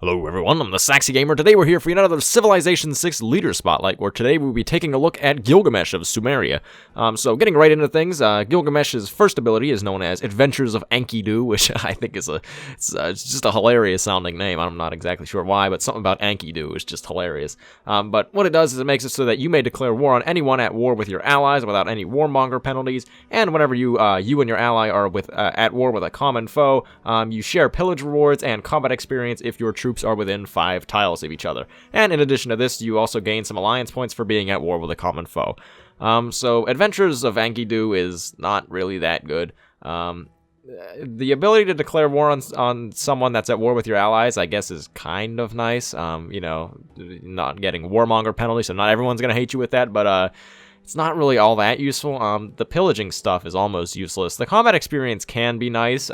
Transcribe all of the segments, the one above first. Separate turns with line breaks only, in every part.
Hello everyone, I'm the Saxy Gamer. Today we're here for another Civilization 6 Leader Spotlight, where today we'll be taking a look at Gilgamesh of Sumeria. So getting right into things, Gilgamesh's first ability is known as Adventures of Enkidu, which I think is it's just a hilarious sounding name. I'm not exactly sure why, but something about Enkidu is just hilarious. But what it does is it makes it so that you may declare war on anyone at war with your allies without any warmonger penalties, and whenever you and your ally are at war with a common foe, you share pillage rewards and combat experience if your troops are within 5 tiles of each other. And in addition to this, you also gain some alliance points for being at war with a common foe. So Adventures of Enkidu is not really that good. The ability to declare war on someone that's at war with your allies, I guess, is kind of nice. Not getting warmonger penalty, so not everyone's going to hate you with that, but it's not really all that useful. The pillaging stuff is almost useless. The combat experience can be nice,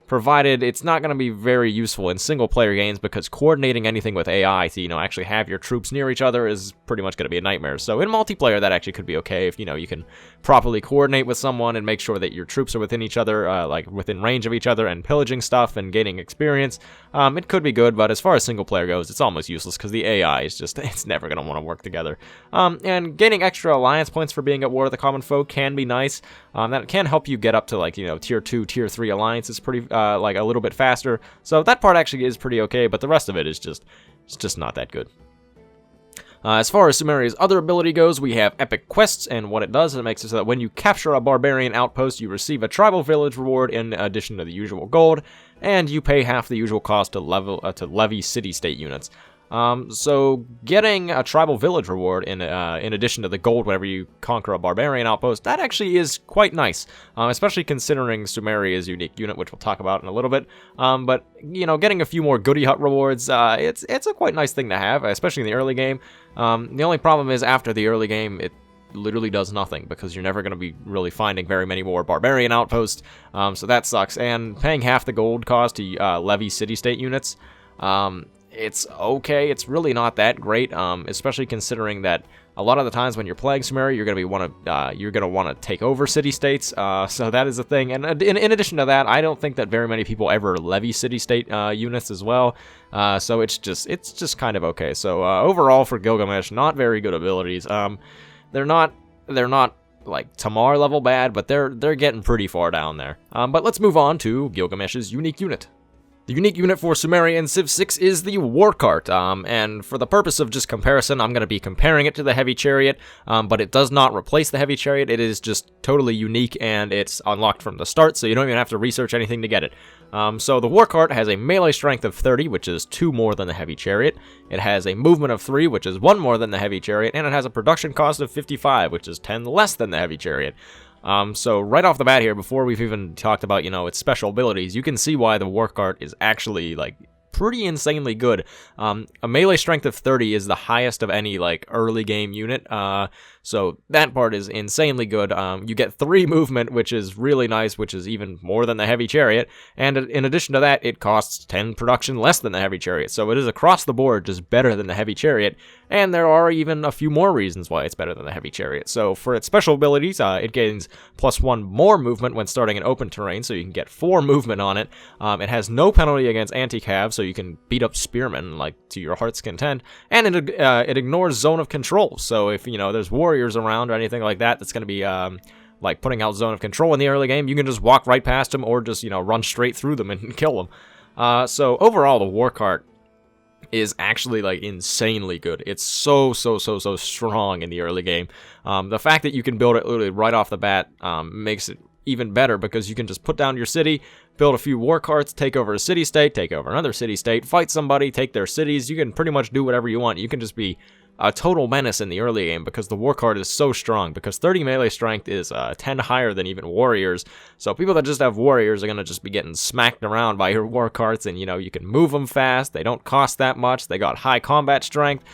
provided it's not going to be very useful in single-player games, because coordinating anything with AI to, actually have your troops near each other is pretty much going to be a nightmare. So in multiplayer, that actually could be okay if, you can properly coordinate with someone and make sure that your troops are within each other, within range of each other, and pillaging stuff and gaining experience. It could be good, but as far as single-player goes, it's almost useless, because the AI is just, it's never going to want to work together. And gaining extra alliance points for being at war with a common foe can be nice. That can help you get up to, tier 2, tier 3 alliances pretty, a little bit faster. So that part actually is pretty okay, but the rest of it is just not that good. As far as Sumeria's other ability goes, we have Epic Quests, and what it does is it makes it so that when you capture a barbarian outpost, you receive a tribal village reward in addition to the usual gold, and you pay half the usual cost to levy city-state units. So getting a tribal village reward in addition to the gold whenever you conquer a barbarian outpost, that actually is quite nice, especially considering Sumeria's unique unit, which we'll talk about in a little bit. But getting a few more goody hut rewards, it's a quite nice thing to have, especially in the early game. The only problem is after the early game, it literally does nothing, because you're never going to be really finding very many more barbarian outposts, so that sucks. And paying half the gold cost to levy city-state units, it's okay. It's really not that great, especially considering that a lot of the times when you're playing Sumeria, you're gonna want to take over city-states. So that is a thing. And in addition to that, I don't think that very many people ever levy city-state units as well. So it's just kind of okay. So overall for Gilgamesh, not very good abilities. They're not like Tamar level bad, but they're getting pretty far down there. But let's move on to Gilgamesh's unique unit. The unique unit for Sumeria in Civ 6 is the War Cart, and for the purpose of just comparison, I'm going to be comparing it to the Heavy Chariot, but it does not replace the Heavy Chariot. It is just totally unique, and it's unlocked from the start, so you don't even have to research anything to get it. So the War Cart has a melee strength of 30, which is 2 more than the Heavy Chariot. It has a movement of 3, which is 1 more than the Heavy Chariot, and it has a production cost of 55, which is 10 less than the Heavy Chariot. So right off the bat here, before we've even talked about, its special abilities, you can see why the War Cart is actually, pretty insanely good. A melee strength of 30 is the highest of any, early game unit, so that part is insanely good. You get 3 movement, which is really nice, which is even more than the Heavy Chariot, and in addition to that, it costs 10 production less than the Heavy Chariot, so it is across the board just better than the Heavy Chariot, and there are even a few more reasons why it's better than the Heavy Chariot. So for its special abilities, it gains +1 more movement when starting in open terrain, so you can get 4 movement on it. It has no penalty against anti-cav, so you can beat up spearmen, to your heart's content, and it ignores zone of control, so if, there's warriors around or anything like that that's going to be, putting out zone of control in the early game, you can just walk right past them, or just, run straight through them and kill them. So overall, the War Cart is actually, insanely good. It's so strong in the early game. The fact that you can build it literally right off the bat makes it even better, because you can just put down your city, build a few war carts, take over a city-state, take over another city-state, fight somebody, take their cities. You can pretty much do whatever you want. You can just be a total menace in the early game, because the War Cart is so strong, because 30 melee strength is 10 higher than even warriors, so people that just have warriors are going to just be getting smacked around by your War Carts, and you can move them fast, they don't cost that much, they got high combat strength,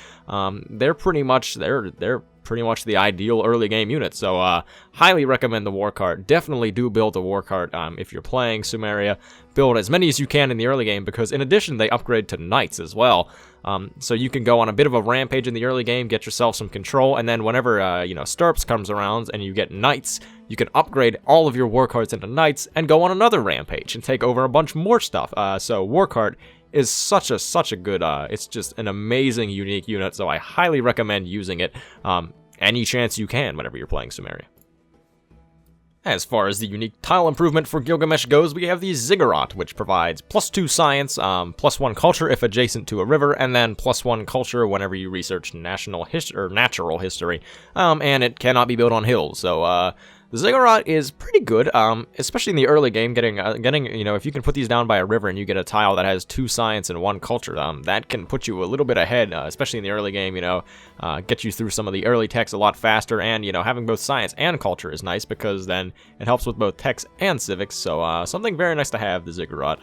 they're pretty much the ideal early game unit. So highly recommend the War Cart. Definitely do build a War Cart if you're playing Sumeria. Build as many as you can in the early game, because in addition they upgrade to knights as well. So you can go on a bit of a rampage in the early game, get yourself some control, and then whenever Stirps comes around and you get knights, you can upgrade all of your War Carts into knights and go on another rampage and take over a bunch more stuff. So War Cart is such a good, it's just an amazing, unique unit, so I highly recommend using it any chance you can whenever you're playing Sumeria. As far as the unique tile improvement for Gilgamesh goes, we have the Ziggurat, which provides +2 science, +1 culture if adjacent to a river, and then +1 culture whenever you research natural history, and it cannot be built on hills, so the Ziggurat is pretty good, especially in the early game, getting, if you can put these down by a river and you get a tile that has 2 science and 1 culture, that can put you a little bit ahead, especially in the early game, get you through some of the early techs a lot faster, and, having both science and culture is nice, because then it helps with both techs and civics, so, something very nice to have, the Ziggurat.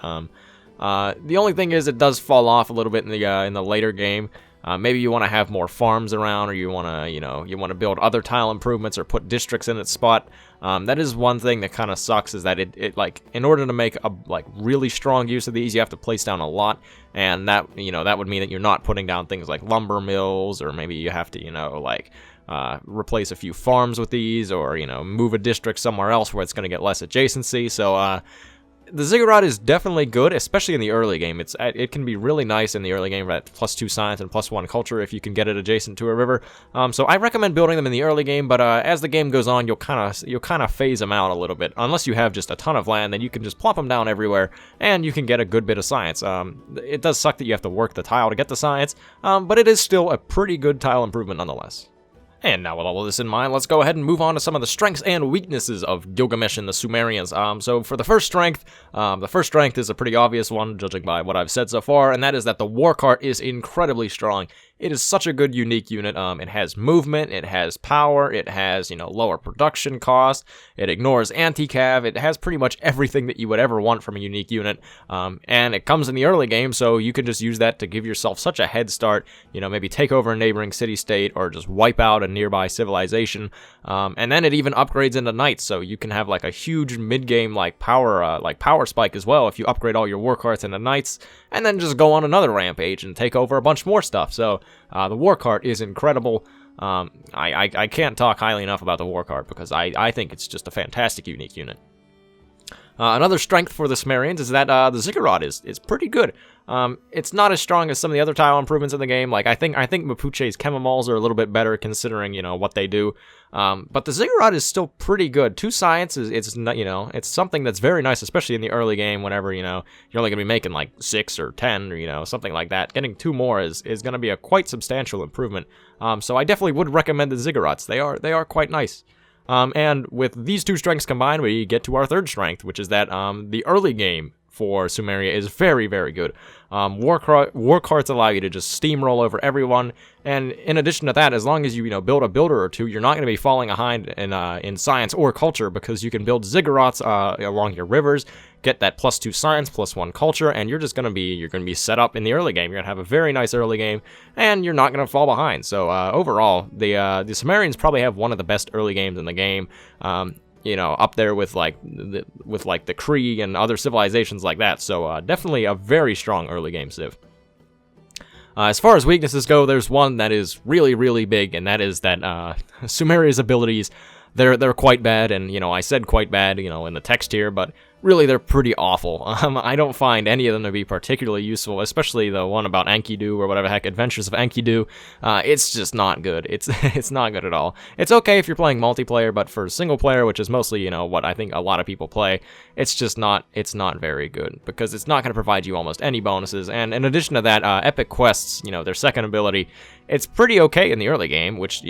The only thing is it does fall off a little bit in the later game. Maybe you want to have more farms around, or you want to, build other tile improvements or put districts in its spot. That is one thing that kind of sucks, is that it in order to make a really strong use of these, you have to place down a lot, and that that would mean that you're not putting down things like lumber mills, or maybe you have to replace a few farms with these, or move a district somewhere else where it's going to get less adjacency. So the Ziggurat is definitely good, especially in the early game. It can be really nice in the early game at +2 science and +1 culture if you can get it adjacent to a river. So I recommend building them in the early game, but as the game goes on, you'll kind of phase them out a little bit. Unless you have just a ton of land, then you can just plop them down everywhere, and you can get a good bit of science. It does suck that you have to work the tile to get the science, but it is still a pretty good tile improvement nonetheless. And now with all of this in mind, let's go ahead and move on to some of the strengths and weaknesses of Gilgamesh and the Sumerians. So for the first strength is a pretty obvious one, judging by what I've said so far, and that is that the war cart is incredibly strong. It is such a good, unique unit. It has movement, it has power, it has, lower production cost, it ignores anti-cav, it has pretty much everything that you would ever want from a unique unit, and it comes in the early game, so you can just use that to give yourself such a head start, maybe take over a neighboring city-state, or just wipe out a nearby civilization, and then it even upgrades into knights, so you can have like a huge mid-game power spike as well if you upgrade all your war carts into knights, and then just go on another rampage and take over a bunch more stuff. So the war cart is incredible. I can't talk highly enough about the war cart, because I think it's just a fantastic unique unit. Another strength for the Sumerians is that the Ziggurat is pretty good. It's not as strong as some of the other tile improvements in the game. Like I think Mapuche's Chemomols are a little bit better, considering what they do. But the Ziggurat is still pretty good. 2 science it's something that's very nice, especially in the early game. Whenever you're only gonna be making like 6 or 10, or something like that. Getting 2 more is gonna be a quite substantial improvement. So I definitely would recommend the Ziggurats. They are quite nice. And with these 2 strengths combined, we get to our third strength, which is that the early game for Sumeria is very, very good. War carts allow you to just steamroll over everyone, and in addition to that, as long as you build a builder or 2, you're not going to be falling behind in science or culture, because you can build Ziggurats along your rivers, get that +2 science, +1 culture, and you're going to be set up in the early game. You're going to have a very nice early game, and you're not going to fall behind. So overall, the Sumerians probably have one of the best early games in the game. Up there with the Kree and other civilizations like that. So definitely a very strong early game civ. As far as weaknesses go, there's one that is really, really big, and that is that Sumeria's abilities, they're quite bad, and I said quite bad, in the text here, but really they're pretty awful. I don't find any of them to be particularly useful, especially the one about Enkidu, or whatever the heck, Adventures of Enkidu. It's just not good. It's not good at all. It's okay if you're playing multiplayer, but for single player, which is mostly, what I think a lot of people play, it's not very good, because it's not going to provide you almost any bonuses, and in addition to that, Epic Quests, their second ability, it's pretty okay in the early game, which,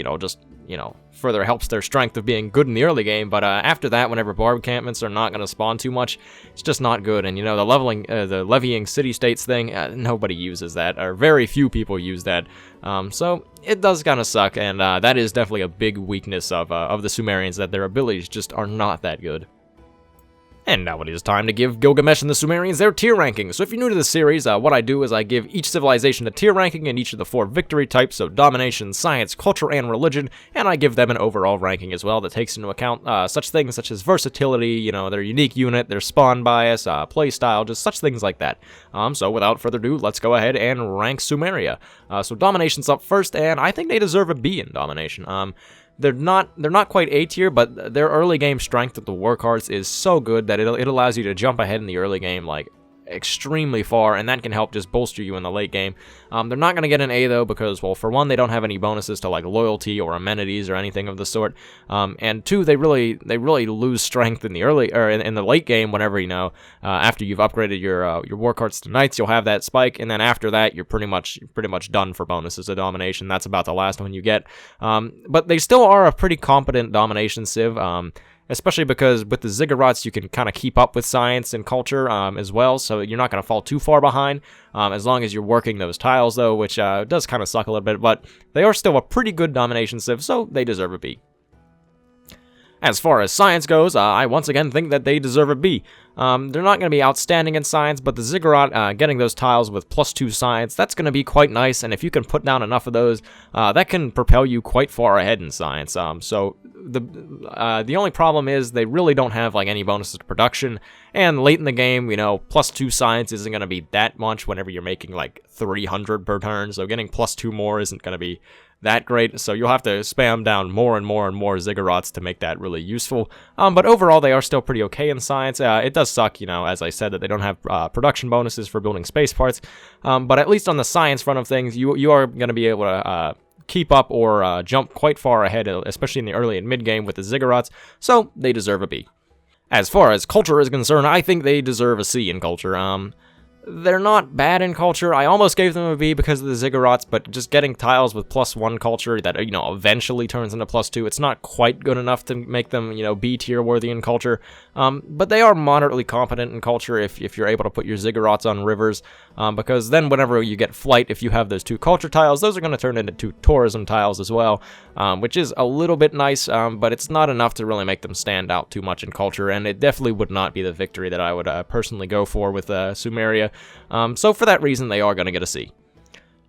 further helps their strength of being good in the early game, but after that, whenever bar encampments are not going to spawn too much, it's just not good, and the levying city-states thing, nobody uses that, or very few people use that, so it does kind of suck, and that is definitely a big weakness of the Sumerians, that their abilities just are not that good. And now it is time to give Gilgamesh and the Sumerians their tier rankings. So if you're new to the series, what I do is I give each civilization a tier ranking in each of the 4 victory types, so domination, science, culture, and religion, and I give them an overall ranking as well that takes into account such things such as versatility, their unique unit, their spawn bias, playstyle, just such things like that. So without further ado, let's go ahead and rank Sumeria. So domination's up first, and I think they deserve a B in domination. They're not quite A tier, but their early game strength with the war cards is so good that it allows you to jump ahead in the early game like extremely far, and that can help just bolster you in the late game. They're not going to get an A, though, because, well, for one, they don't have any bonuses to, like, loyalty or amenities or anything of the sort, and two, they really lose strength in the early, or in the late game whenever, after you've upgraded your war cards to knights, you'll have that spike, and then after that, you're pretty much done for bonuses of domination. That's about the last one you get, but they still are a pretty competent domination civ, especially because with the Ziggurats, you can kind of keep up with science and culture as well, so you're not going to fall too far behind, as long as you're working those tiles, though, which does kind of suck a little bit, but they are still a pretty good domination civ, so they deserve a B. As far as science goes, I once again think that they deserve a B. They're not going to be outstanding in science, but the Ziggurat, getting those tiles with +2 science, that's going to be quite nice, and if you can put down enough of those, that can propel you quite far ahead in science. So the only problem is they really don't have like any bonuses to production, and late in the game, +2 science isn't going to be that much whenever you're making like 300 per turn, so getting +2 more isn't going to be that great, so you'll have to spam down more and more and more Ziggurats to make that really useful. But overall, they are still pretty okay in science. It does suck, as I said, that they don't have production bonuses for building space parts. But at least on the science front of things, you are going to be able to keep up or jump quite far ahead, especially in the early and mid game with the Ziggurats. So they deserve a B. As far as culture is concerned, I think they deserve a C in culture. They're not bad in culture. I almost gave them a B because of the Ziggurats, but just getting tiles with +1 culture that, eventually turns into +2, it's not quite good enough to make them, B tier worthy in culture. But they are moderately competent in culture if you're able to put your Ziggurats on rivers, because then whenever you get flight, if you have those 2 culture tiles, those are going to turn into 2 tourism tiles as well, which is a little bit nice, but it's not enough to really make them stand out too much in culture, and it definitely would not be the victory that I would personally go for with Sumeria. So for that reason, they are going to get a C.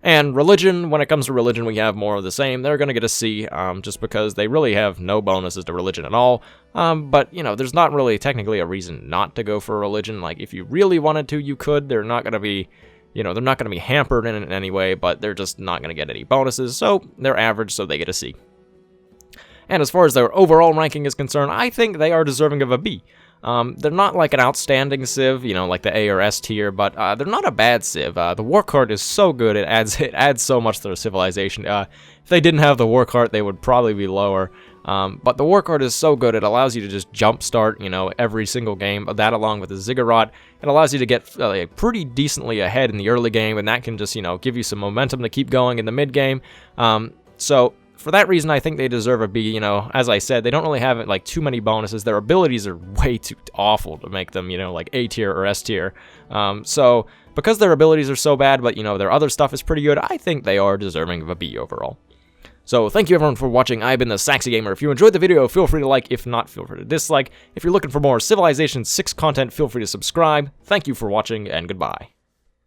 And religion, when it comes to religion, we have more of the same. They're going to get a C, just because they really have no bonuses to religion at all. But, there's not really technically a reason not to go for religion. Like, if you really wanted to, you could. They're not going to be, they're not going to be hampered in it in any way, but they're just not going to get any bonuses. So they're average, so they get a C. And as far as their overall ranking is concerned, I think they are deserving of a B. They're not like an outstanding civ, like the A or S tier, but they're not a bad civ. The war card is so good, it adds so much to their civilization. If they didn't have the war card, they would probably be lower. But the war card is so good, it allows you to just jumpstart, every single game. That along with the Ziggurat, it allows you to get pretty decently ahead in the early game, and that can just, give you some momentum to keep going in the mid game. So for that reason, I think they deserve a B. As I said, they don't really have like too many bonuses. Their abilities are way too awful to make them, like A tier or S tier. So because their abilities are so bad, but their other stuff is pretty good, I think they are deserving of a B overall. So thank you everyone for watching. I've been the Saxy Gamer. If you enjoyed the video, feel free to like. If not, feel free to dislike. If you're looking for more Civilization 6 content, feel free to subscribe. Thank you for watching, and goodbye.